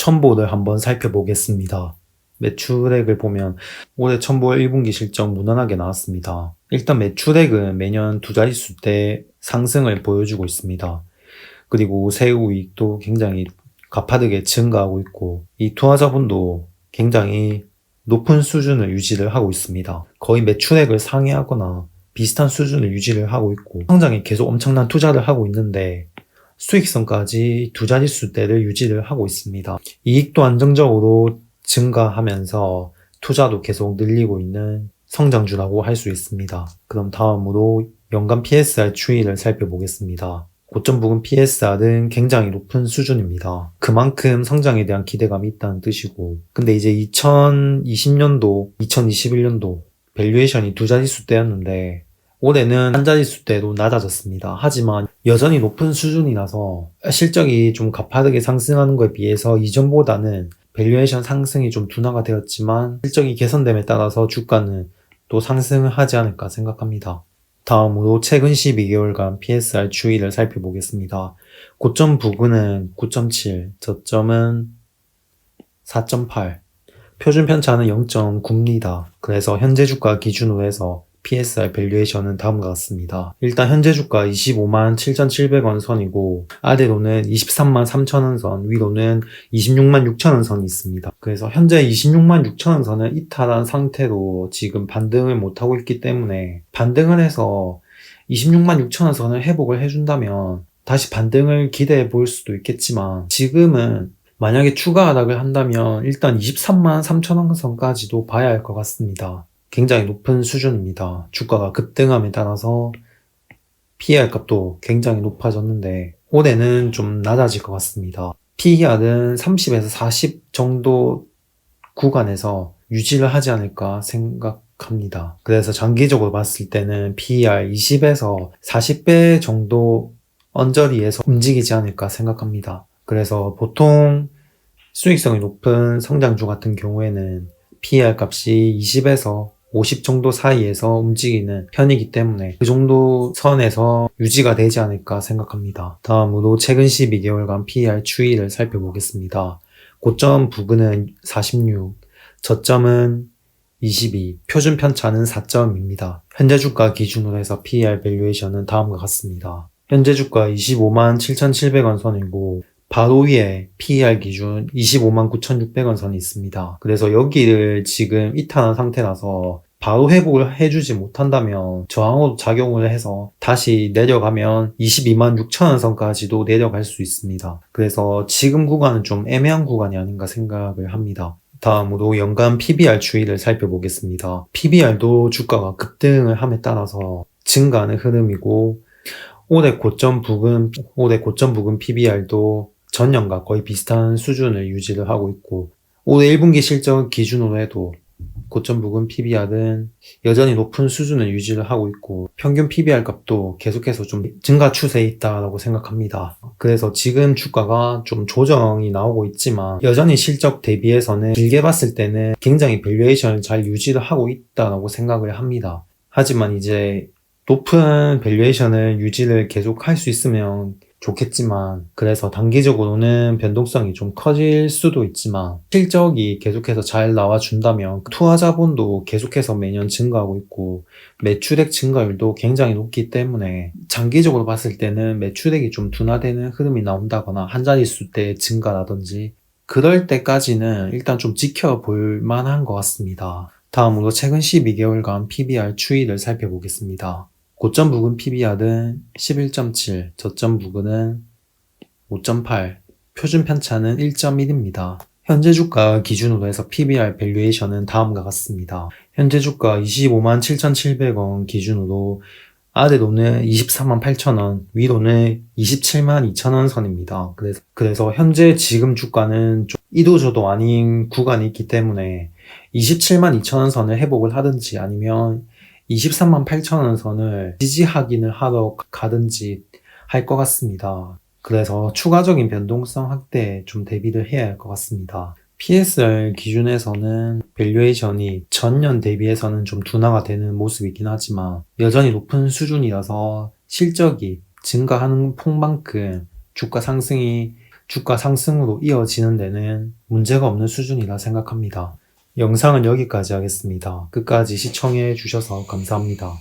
첨보를 한번 살펴보겠습니다. 매출액을 보면 올해 첨보 1분기 실적 무난하게 나왔습니다. 일단 매출액은 매년 두 자릿수대 상승을 보여주고 있습니다. 그리고 세후이익도 굉장히 가파르게 증가하고 있고, 이 투자자분도 굉장히 높은 수준을 유지를 하고 있습니다. 거의 매출액을 상회하거나 비슷한 수준을 유지를 하고 있고, 성장에 계속 엄청난 투자를 하고 있는데 수익성까지 두 자릿수대를 유지를 하고 있습니다. 이익도 안정적으로 증가하면서 투자도 계속 늘리고 있는 성장주라고 할 수 있습니다. 그럼 다음으로 연간 PSR 추이를 살펴보겠습니다. 고점 부근 PSR은 굉장히 높은 수준입니다. 그만큼 성장에 대한 기대감이 있다는 뜻이고, 근데 이제 2020년도, 2021년도 밸류에이션이 두 자릿수대였는데 올해는 한 자릿수대로 낮아졌습니다. 하지만 여전히 높은 수준이라서 실적이 좀 가파르게 상승하는 것에 비해서 이전보다는 밸류에이션 상승이 좀 둔화가 되었지만 실적이 개선됨에 따라서 주가는 또 상승을 하지 않을까 생각합니다. 다음으로 최근 12개월간 PSR 추이를 살펴보겠습니다. 고점 부근은 9.7, 저점은 4.8, 표준 편차는 0.9입니다. 그래서 현재 주가 기준으로 해서 PSR 밸류에이션은 다음과 같습니다. 일단 현재 주가 25만 7,700원 선이고 아래로는 23만 3천원 선, 위로는 26만 6천원 선이 있습니다. 그래서 현재 26만 6천원 선을 이탈한 상태로 지금 반등을 못하고 있기 때문에, 반등을 해서 26만 6천원 선을 회복을 해준다면 다시 반등을 기대해 볼 수도 있겠지만, 지금은 만약에 추가 하락을 한다면 일단 23만 3천원 선까지도 봐야 할 것 같습니다. 굉장히 높은 수준입니다. 주가가 급등함에 따라서 PER 값도 굉장히 높아졌는데 올해는 좀 낮아질 것 같습니다. PER은 30에서 40 정도 구간에서 유지를 하지 않을까 생각합니다. 그래서 장기적으로 봤을 때는 PER 20에서 40배 정도 언저리에서 움직이지 않을까 생각합니다. 그래서 보통 수익성이 높은 성장주 같은 경우에는 PER 값이 20에서 50 정도 사이에서 움직이는 편이기 때문에 그 정도 선에서 유지가 되지 않을까 생각합니다. 다음으로 최근 12개월간 PER 추이를 살펴보겠습니다. 고점 부근은 46, 저점은 22, 표준 편차는 4점입니다. 현재 주가 기준으로 해서 PER 밸류에이션은 다음과 같습니다. 현재 주가 25만 7,700원 선이고 바로 위에 PER 기준 25만 9,600원 선이 있습니다. 그래서 여기를 지금 이탈한 상태라서 바로 회복을 해주지 못한다면 저항으로 작용을 해서 다시 내려가면 22만 6천원 선까지도 내려갈 수 있습니다. 그래서 지금 구간은 좀 애매한 구간이 아닌가 생각을 합니다. 다음으로 연간 PBR 추이를 살펴보겠습니다. PBR도 주가가 급등을 함에 따라서 증가하는 흐름이고, 올해 고점 부근 PBR도 전년과 거의 비슷한 수준을 유지를 하고 있고, 올해 1분기 실적 기준으로 해도 고점 부근 PBR은 여전히 높은 수준을 유지를 하고 있고, 평균 PBR 값도 계속해서 좀 증가 추세에 있다고 생각합니다. 그래서 지금 주가가 좀 조정이 나오고 있지만 여전히 실적 대비해서는 길게 봤을 때는 굉장히 밸류에이션을 잘 유지를 하고 있다고 생각을 합니다. 하지만 이제 높은 밸류에이션을 유지를 계속 할 수 있으면 좋겠지만, 그래서 단기적으로는 변동성이 좀 커질 수도 있지만 실적이 계속해서 잘 나와준다면 투자자본도 계속해서 매년 증가하고 있고 매출액 증가율도 굉장히 높기 때문에 장기적으로 봤을 때는 매출액이 좀 둔화되는 흐름이 나온다거나 한 자릿수대 증가라든지 그럴 때까지는 일단 좀 지켜볼 만한 것 같습니다. 다음으로 최근 12개월간 PBR 추이를 살펴보겠습니다. 고점 부근 PBR은 11.7, 저점 부근은 5.8, 표준 편차는 1.1입니다. 현재 주가 기준으로 해서 PBR 밸류에이션은 다음과 같습니다. 현재 주가 25만 7,700원 기준으로 아래로는 24만 8천원, 위로는 27만 2천원 선입니다. 그래서 현재 지금 주가는 좀 이도저도 아닌 구간이 있기 때문에 27만 2천원 선을 회복을 하든지 아니면 23만 8천원 선을 지지하기는 하러 가든지 할 것 같습니다. 그래서 추가적인 변동성 확대에 좀 대비를 해야 할 것 같습니다. PSR 기준에서는 밸류에이션이 전년 대비해서는 좀 둔화가 되는 모습이긴 하지만 여전히 높은 수준이라서 실적이 증가하는 폭만큼 주가 상승이 주가 상승으로 이어지는 데는 문제가 없는 수준이라 생각합니다. 영상은 여기까지 하겠습니다. 끝까지 시청해 주셔서 감사합니다.